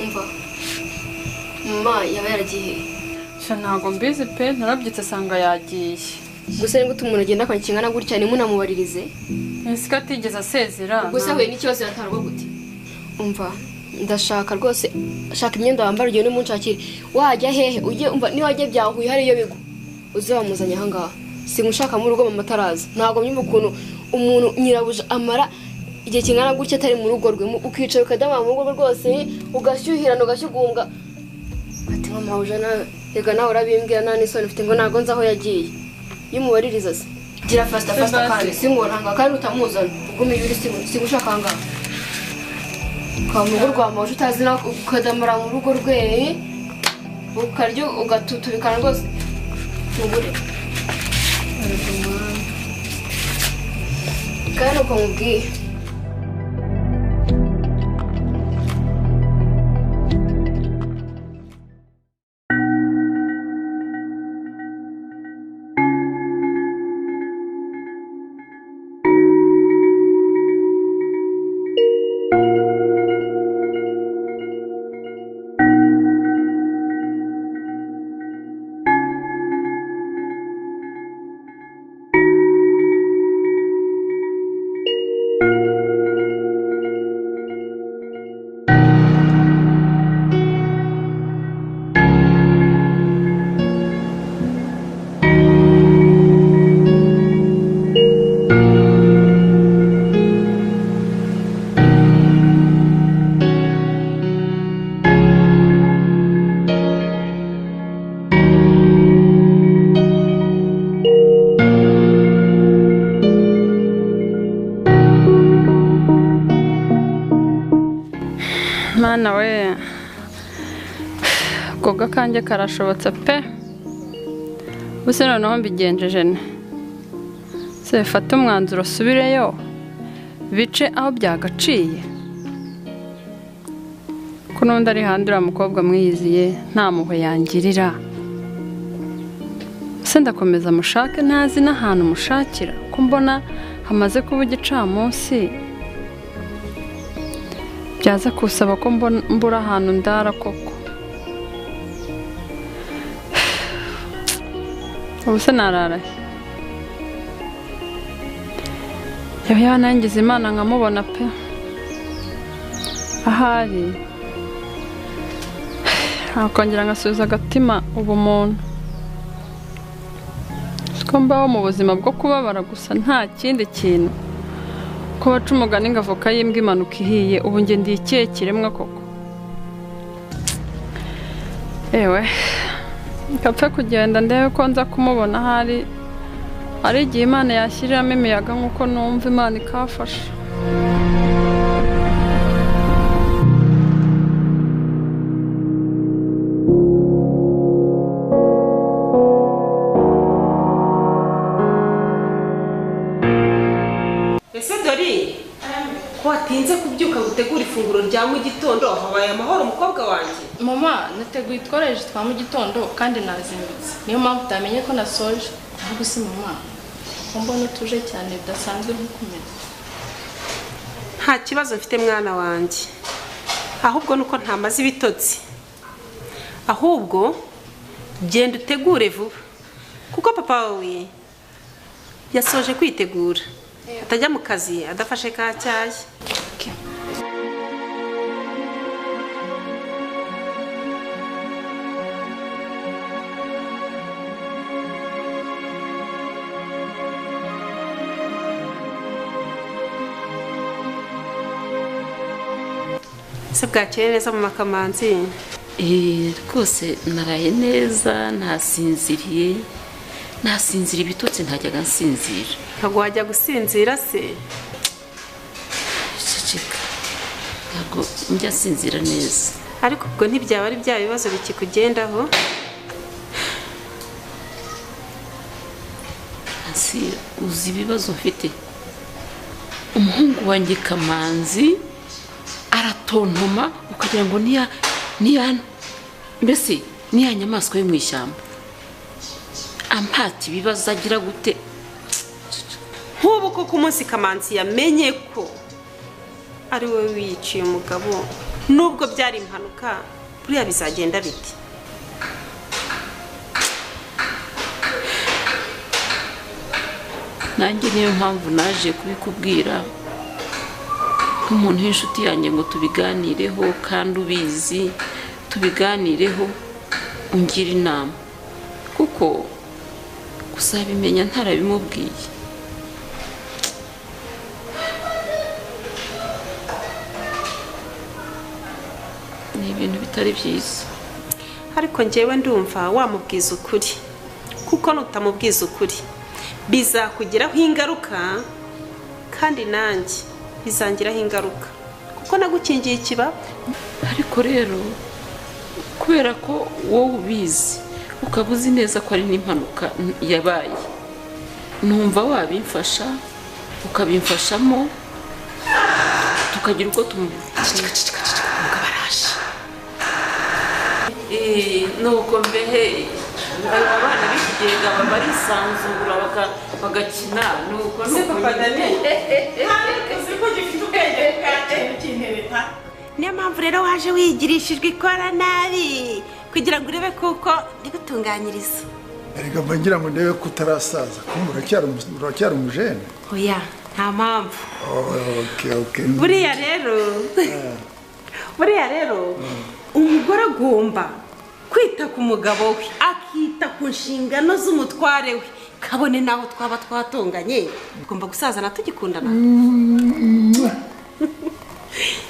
umva mama yaba yaragiye ntago mbizi pe narabyitse sanga yagiye gusa niba umuntu agenda akakingana gutya nimunamubaririze ese katigeze asezera gusa we n'ikibazo yatarwa gute umva ndashaka rwose ashaka imyenda wambara ugiye n'umunshakire wajya hehe ujye umva ni wajye byahuye hariyo bigo uzabamuzanya aha ngaha singushaka mu rugo mama taraza ntago myumva ukuntu umuntu nyirabuja amara igihe kingana gutya atari mu rugo rwe ukicara ukadama mu rugo rwose ugashyuhirana ugashyugumbwa ati mama ujana rega nawe urabimbwira nani soni ufite ngo nago nzaho yagiye yumubaririza se gira fasta kandi singoranga kandi utamuzana ugumi yuri singushaka ngaha kwa mu rugo rwa maje utazira ukadamara mu rugo rwe ukaryo ugatutubikana rwose mugure kandi uko mubwiye Mana we koga kanje karashobotse pe buse noneho mbigenjeje ne se fata umwanzuro subireyo bice aho byagaciye ko nundi ari handura mukobwa mwiyiziye nta muhwe yangirira se ndakomeza mushake ntazi n'ahantu mushakira ko mbona hamaze kuba igicamunsi byaza kusaba ko mbura ahantu ndara koko ubuse narara yaba nangize Imana nkamubona pe ahari akongera ngasubiza agatima ubumuntu siko mbaho mu buzima bwo kubabara gusa nta kindi kintu ko baca umugani ngavoka y'imbwa imanuka ihiye ubu nge ndi ikihe kiremwa koko ewe kapfe kugenda ndebe ko nza kumubona ahari ari igihe Imana yashyiriramo imiyaga nk'uko numva Imana ikafasha watinze kubyuka gutegura ifunguro rya mu gitondo habaye amahoro umukobwa wanjye mama nateguye itworeje twa mu gitondo kandi nazindutse niyo mpamvu utamenye ko nasoje kuvuga si mama mbona utuje cyane bidasanzwe nkukomeza nta kibazo mfite mwana wanjye ahubwo nuko ntamaze ibitotsi ahubwo genda utegure vuba kuko papa wawe yasoje kwitegura atajya mu kazi adafashe ka cyayi se bwakeye neza mu makamanzi rwose naraye neza nasinzira ibitotsi ntajyaga nsinzira ntabwo wajya gusinzira se ceceka ntabwo njya sinzira neza ariko ubwo ntibyaba ari bya bibazo bikikugendaho uzi ibibazo mfite umuhungu wanjye Kamanzi aratontoma ukagira ngo mbese niya nyamaswa yo mu ishyamba ampati ibibazo agira gute nk'ubu ko ku munsi Kamanzi yamenye ko ari wowe wiyiciye umugabo nubwo byari impanuka buriya bizagenda biti. nanjye niyo mpamvu naje kubikubwira nk'umuntu w'inshuti yanjye ngo tubiganireho, kandi ubizi tubiganireho ungira inama, kuko kuzabimenya ntarabimubwiye. Ni ibintu bitari byiza. Ariko njyewe ndumva wamubwiza ukuri, kuko nutamubwiza ukuri bizakugiraho ingaruka, kandi nanjye bizangiraho ingaruka, kuko nagukingiye ikibaba. Ariko rero kubera ko wowe ubizi ukaba uzi neza ko ari n'impanuka yabaye, numva wabimfasha ukabimfashamo tukagira uko nuko mbehe abana b'ikigega barisanzura bagakina. Nuko niyo mpamvu rero waje wigirishijwe ikora nabi kugira ngo urebe kuko ndigutunganyiriza. Erega mbagira ngo ndebe ko utarasaza, kumva uracyari umujene. Oya, nta mpamvu. Okay. Buriya rero umugore agomba kwita ku mugabo we, akita ku nshingano z'umutware we, kabone naho twaba twatunganye ugomba gusazana tugikundana.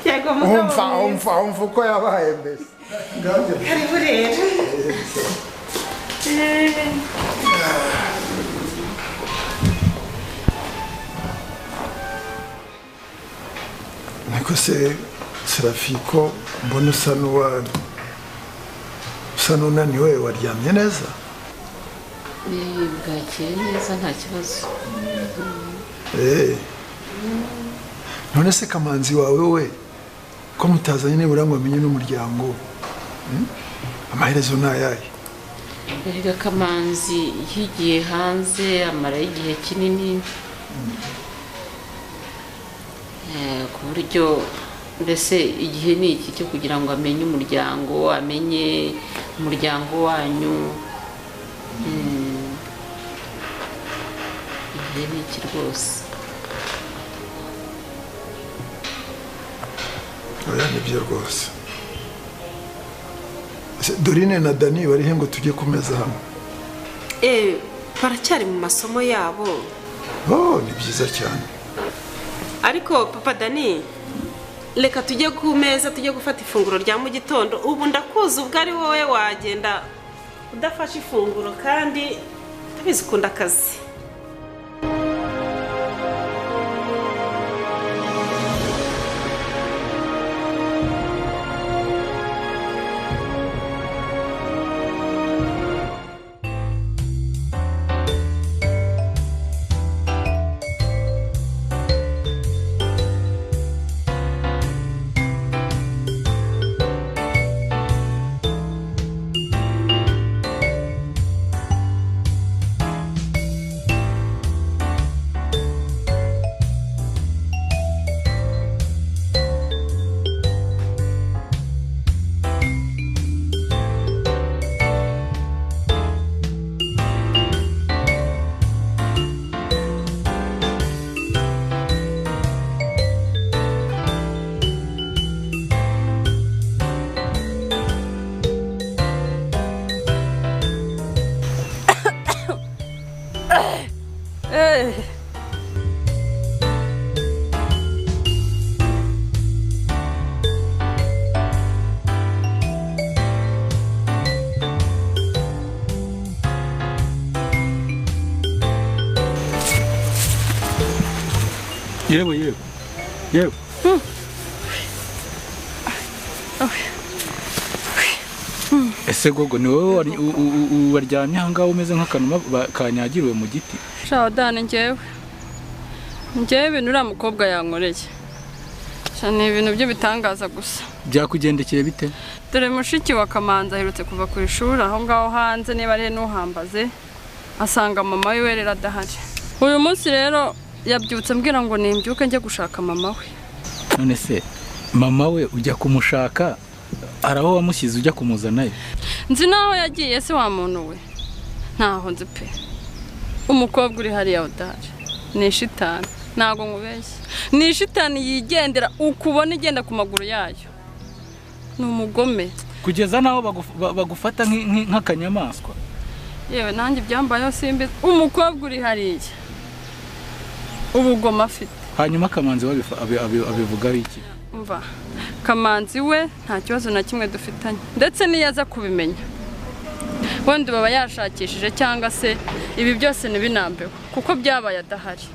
Yego mugabo, umva uko yabaye mbese. Karibu rero. Niko se Serafiko, mbona usa n'unaniwe, waryamye neza? bwakeye neza nta kibazo. None se Kamanzi wawe we ko mutazanye nibura ngo amenye n'umuryango, amaherezo n'ayaye? Erega Kamanzi yigiye hanze amarayo igihe kinini, ku buryo mbese igihe ni iki cyo kugira ngo amenye umuryango, amenye umuryango wanyu. Igihe ni iki rwose. Oya, nibyo rwose. Dorine na Dani barihe ngo tujye ku meza hamwe? Baracyari mu masomo yabo. Ni byiza cyane. Ariko papa Dani, reka tujye ku meza, tujye gufata ifunguro rya mu gitondo. Ubu ndakuzi ubwo ari wowe wagenda udafashe ifunguro, kandi tabizi ukunda akazi. Yewe. Ese gogo ni wowe waryamye aha ngaha umeze nk'akanuma kanyagiriwe mu giti? Shaho Dani, njyewe ibintu uriya mukobwa yankoreye ni ibintu by'ibitangaza gusa. Byakugendekeye bite? Dore mushiki wa Kamanzi aherutse kuva ku ishuri aho ngaho hanze, niba ari n'uhambaze, asanga mama we rero adahari. Uyu munsi rero yabyutse ambwira ngo nimbyuke njye gushaka mama we. None se mama we ujya kumushaka araho wamushyize ujya kumuzanayo? nzi naho yagiye se wa muntu we ntaho nzi pe. Umukobwa uri hariya udahari ni shitani, ntago nkubeshya, ni shitani yigendera ukubona igenda ku maguru yayo, ni umugome kugeza naho bagufata nk'akanyamaswa. yewe nanjye byambayeho simbi. Umukobwa uri hariya ubugome afite. Hanyuma Kamanzi abivugaho iki? Umva, Kamanzi we nta kibazo na kimwe dufitanye, ndetse niyaza kubimenya wenda baba yashakishije cyangwa se ibi byose ntibinambeho kuko byabaye adahari.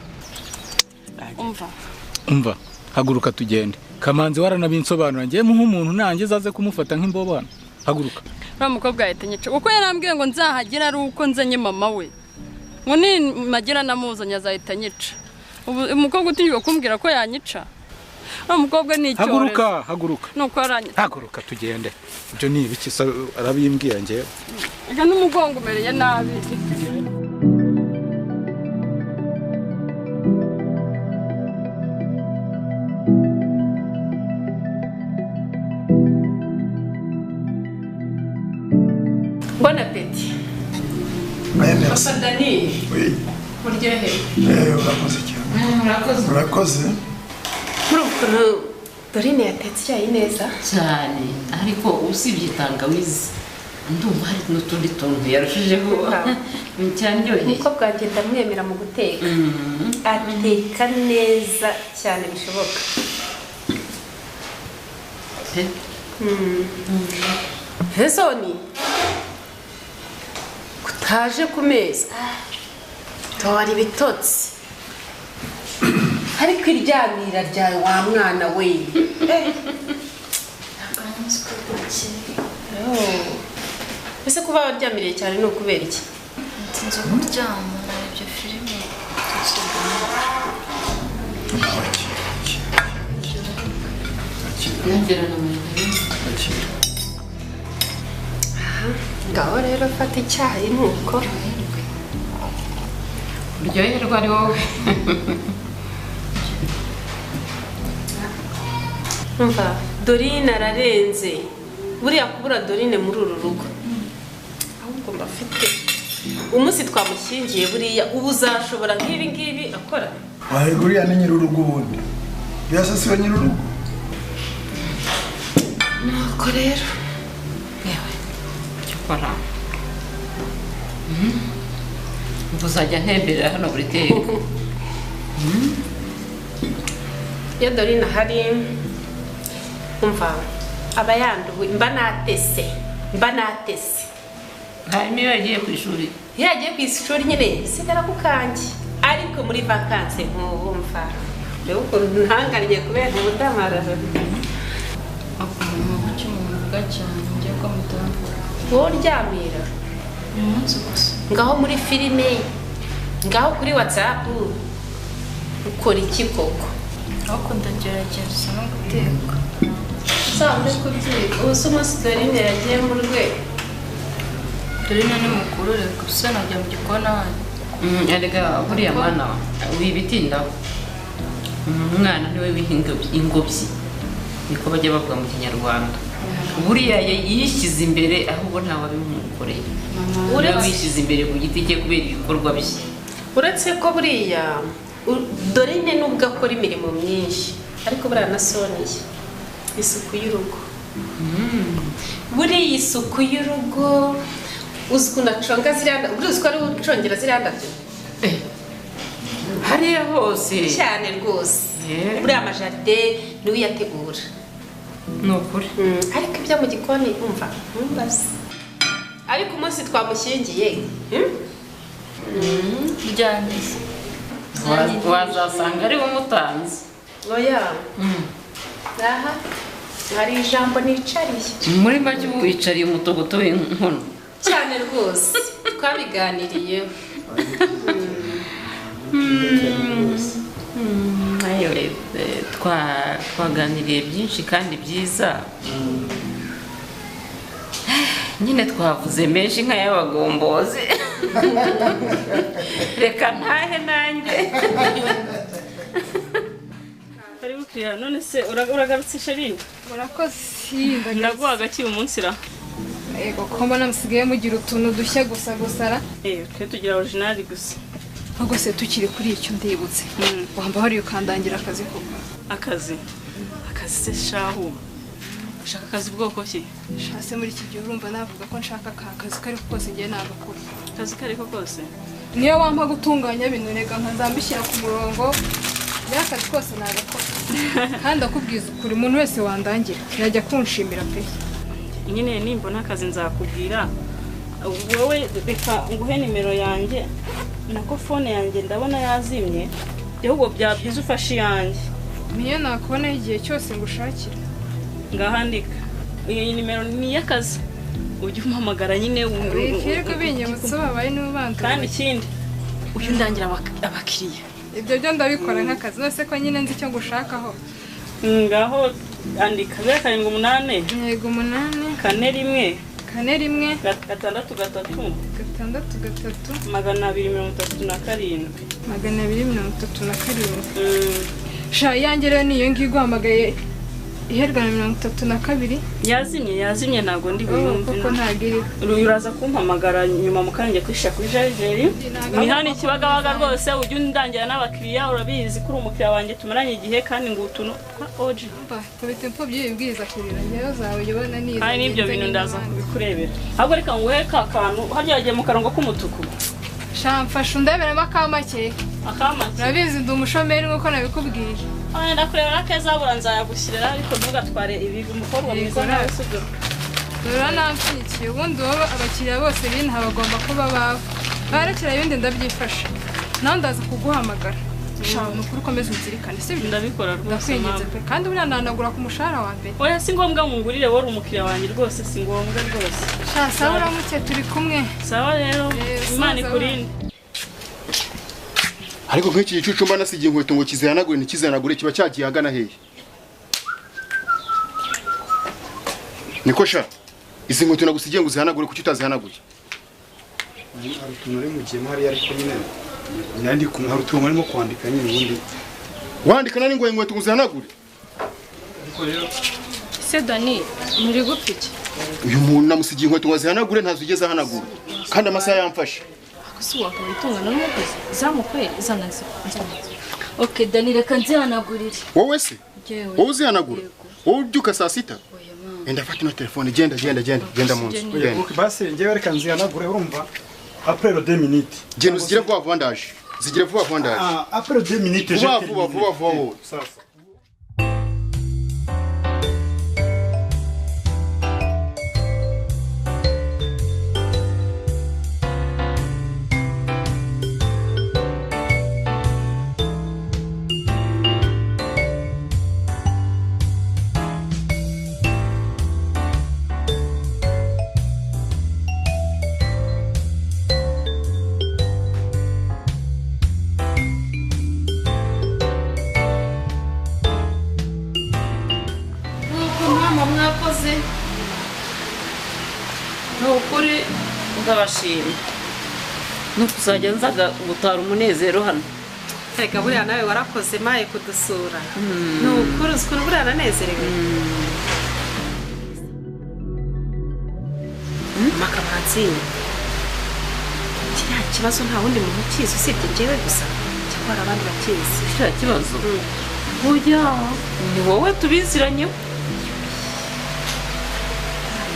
Umva haguruka tugende. Kamanzi waranabinsobanura ngiye nk'umuntu nanjye zaze kumufata nk'imbobana. Haguruka. Uriya mukobwa yahita nyica kuko yarambwiye ngo nzahagera ari uko nzenye mama we, ngo nimagira namuzanye azahita nyica. Umukobwa utinyuka kumbwira ko yanyica, uriya mukobwa ni icyorezo. Haguruka nuko aranyica. Haguruka tugende. Ibyo ni ibiki arabimbwiye ngewe? Ega n'umugongo umereye nabi. Bon appétit. Merci. Papa Dani. Oui. Muryohe. Urakoze cyane. Urakoze. Ukuntu Dorine yatetse icyayi neza cyane, ariko usibye tangawizi ndumva hari n'utundi tuntu yarushijeho cyandyoheye. umukobwa wanjye ndamwemera mu guteka, ateka neza cyane bishoboka. Hezoni kutaje ku meza tora ibitotsi ariko iryamira ryawe wa mwana we. Ese kuba waryamiriye cyane ni ukubera iki? nzi kuryama narebye filime Ngaho rero fata icyayi nuko uryoherwa ari wowe. umva Dorine ararenze, buriya kubura Dorine muri uru rugo ahubwo mbafite umunsi twamushyingiye buriya ubu uzashobora nk'ibi ngibi akora. Waheguriya ni nyir'urugo ubundi. Byasa siwe nyir'urugo. Nuko rero yewe cyokora uzajya ntemberera hano buri teka. iyo Dorine ahari umva aba yanduwe, mba natese. Hanyuma iyo yagiye ku ishuri? Iyo yagiye ku ishuri nyine sigara ku kanjye, ariko muri vakanse nkumva rero ukuntu ntangariye kubera ubutamarara. icyo umuntu avuga cyane ngiye ko mutambura Wowe uryamira umunsi gusa ngaho muri filime, ngaho kuri WhatsApp ukora iki koko? ariko ndagerageza no guteka. Usanzwe kubyiga ubu se umunsi Dorine yagiye mu rwego. Dorine ni mukuru reka gusa najya mu gikoni ahandi. Erega buriya mwana wibitindaho, umwana niwe wihinga ingobyi niko bajya bavuga mu Kinyarwanda. Buriya yishyize imbere ahubwo ntawe abimukoreye. Uriya wishyize imbere ku giti cye kubera ibikorwa bye. Uretse ko buriya Dorine nubwo akora imirimo myinshi ariko buriya na Sonia isuku y'urugo. Buriya isuku y'urugo uzi ukuntu aconga ziriya, buriya uzi ko ari ucongera ziriya ndabyo hariya hose cyane rwose. Buriya amajaride niwe uyategura. ni ukuri. Ariko ibyo mu gikoni umva ntumbaze. Ariko umunsi twamushyingiye Ryangiza. wazasanga ari we umutanzi. oya aha hari ijambo nicariye Muri make ubu wicariye umutogoto w'inkono cyane rwose, twabiganiriyeho. twaganiriye byinshi kandi byiza, nyine twavuze menshi nk'ay'abagombozi. Reka ntahe nanjye. Karibu abakiriya none se uragarutse sheri murakoze ndaguha agaki umunsi ra yego ko mbona musigaye mugira utuntu dushya gusa gusara twe tugira original gusa ahubwo se tukiri kuri icyo ndibutse wamba hari ukandangira akazi koko akazi se shahu ushaka akazi bwoko ki shase muri iki gihe urumva navuga ko nshaka akazi kari kose ngiye nagakora akazi kari ko kose niyo wampa gutunganya ibintu rega nkazambishyira ku murongo y'akazi kose nagakora kandi akubwiza ukuri umuntu wese wandangira yajya kunshimira pe nyine nimbona akazi nzakubwira wowe reka nguhe nimero yanjye nako phone yanjye ndabona yazimye ahubwo byabyiza ufashe yanjye niyo nakubona igihe cyose ngushakira ngahandika iyi nimero ni y'akazi ujye umpamagara nyine wikirwe binyibutsa babaye n'ubanza kandi ikindi uyu ndangira abakiriya ibyo byo ndabikora nk'akazi nose ko nyine nzi icyo ngushakaho ngaho andika 7 yego 8 kane rimwe 6 gatandatu 237 237 sha yanjye rero niyo ngiyo guhamagaye iherwa na 32 yazimye ntago ndi buyumve kuko ntagiri uraza kumpamagara nyuma mukanje kwisha kuri jarjeri ni hano ikibagabaga rwose ujye undangira n'abakiriya urabizi kuri umukiriya wanjye tumaranye igihe kandi ngo utuntu oje tubite mpo byibwiza kirira ngeyo zawe yobona niza kandi nibyo bintu ndaza kubikurebera ahubwo reka nguhe ka kantu harya yagiye mu karongo k'umutuku shamfasha undeberemo akamake urabizi ndi umushomeri nk'uko nabikubwiye ndakurebera keza bura nzayagushyirira ariko ntugatware ibi umukobwa mwiza nawe usubira rero nampfunyikiye ubundi wowe abakiriya bose b'inaha bagomba kuba bawe barekera ibindi ndabyifasha nawe ndaza kuguhamagara shaka ni ukuri ukomeze unzirikane si ibyo ndabikora rwose ndakwinginze pe kandi buriya nanagura ku mushahara wa mbere oya si ngombwa ngungurire wowe umukiriya wanjye rwose si ngombwa rwose sawa uramuke turi kumwe sawa rero imana ikurinde ariko nk'iki gicucu mba nasigiye inkweto ngo kizihanagure ntikizihanagure kiba cyagiye ahagana hehe niko sha izi nkweto nagusigiye ngo uzihanagure kuki utazihanaguye hari utuntu ari mu gihe hariya ariko nyine nandi kumwe hari utuntu arimo kwandika nyine ubundi wandika nani ngo inkweto ngo uzihanagure ariko rero se Dani muri gupiki uyu muntu namusigiye inkweto ngo azihanagure ntazigeze ahanagura kandi amasaha yamfashe si wakabitungana n'umukozi zamukwere zanazo okay Dani reka nzihanagurire wowe se wowe uzihanagura wowe ubyuka saa sita enda fata ino telefone genda mu nzu okay basi ngewe reka nzihanagure urumva après 2 minutes genda uzigire vuba ndaje zigire vuba ndaje après 2 minutes vuba wowe sasa nukuri ndabashima nukuzajya nzaga gutara umunezero hano reka buriya nawe warakoze maye kudusura nukuri uzi ukuntu buriya nanezerewe makamanzi kiriya kibazo nta wundi muntu ukizi usibye njyewe gusa cyangwa hari abandi bakizi kiriya kibazo burya ni wowe tubiziranyeho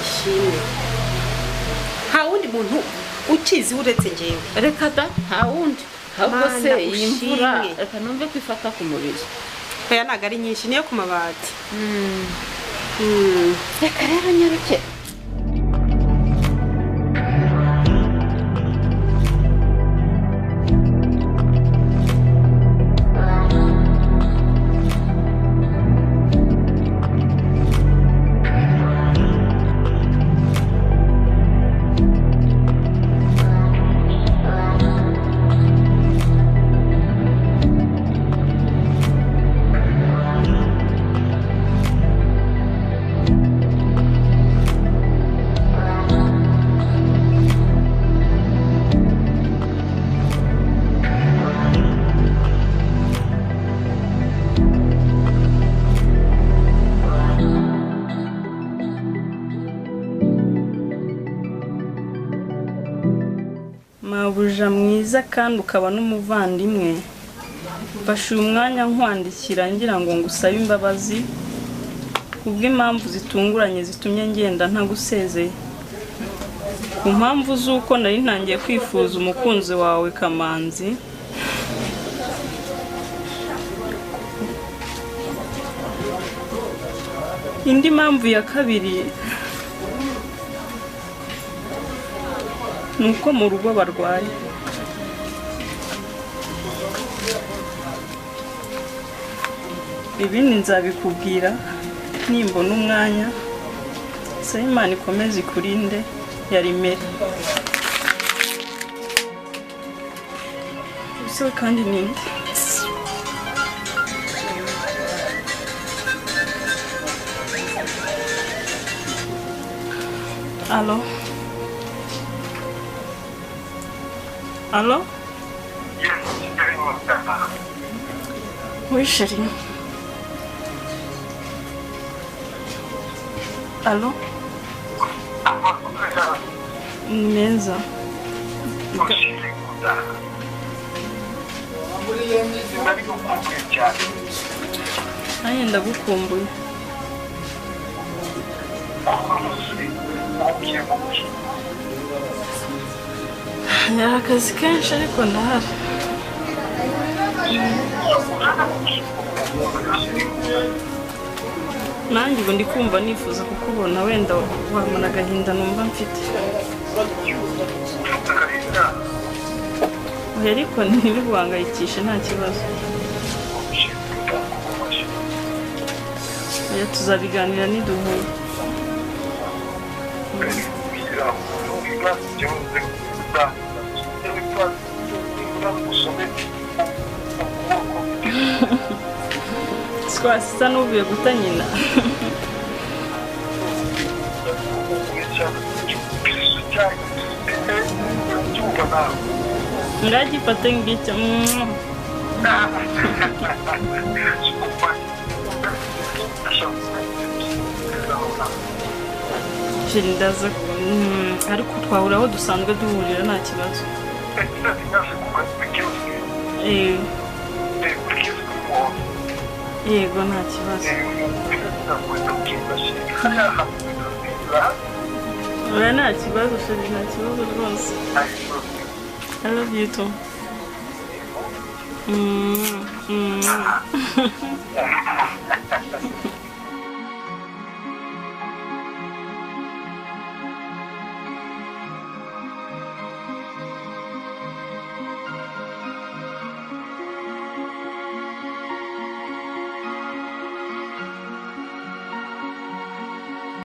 ishimwe nta wundi muntu ukizi uretse njyewe reka da nta wundi ahubwo se iyi mvura reka numve ko ifata ku mubiri oya ntabwo ari nyinshi niyo ku mabati reka rero nyaruke mabuja mwiza kandi ukaba n'umuvandimwe mfashe uyu mwanya nkwandikira ngira ngo ngusabe imbabazi kubw'impamvu zitunguranye zitumye ngenda ntagusezeye ku mpamvu z'uko nari ntangiye kwifuza umukunzi wawe Kamanzi indi mpamvu ya kabiri ni uko mu rugo barwaye ibindi nzabikubwira nimbona umwanya Imana ikomeze ikurinde yari Mary so kandi ninde Allô Allô Oui chérie Allô Neza Aya ndagukumbuye Yari akazi kenshi ariko ndahari nanjye ubu ndi kumva nifuza kukubona wenda wamara agahinda numva mfite oya ariko ntibiguhangayikishe nta kibazo oya tuzabiganira niduhuye twasisa n'uvuye guta nyina ngagifate ngicyo sheri ndaza ariko twahura aho dusanzwe duhurira nta kibazo yego nta kibazo oya nta kibazo sheri nta kibazo rwose I love you too